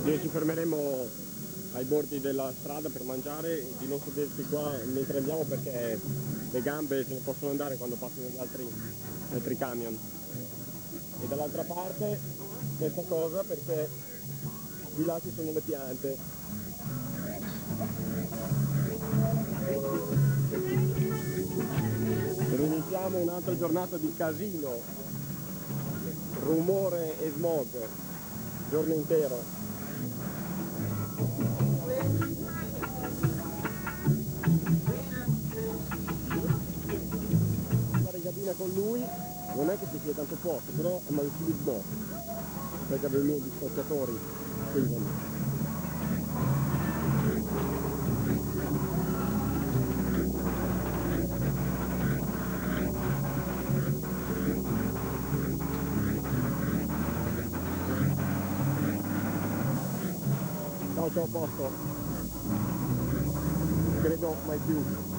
Noi ci fermeremo ai bordi della strada per mangiare, di non sedersi qua mentre andiamo perché le gambe se ne possono andare quando passano gli altri camion. E dall'altra parte questa cosa perché di là ci sono le piante. E iniziamo un'altra giornata di casino, rumore e smog, giorno intero. Fare in cabina con lui non è che ci sia tanto posto, però è malissimo perché abbiamo gli scocciatori scrivono. Ciao, ciao posto, credo mai più.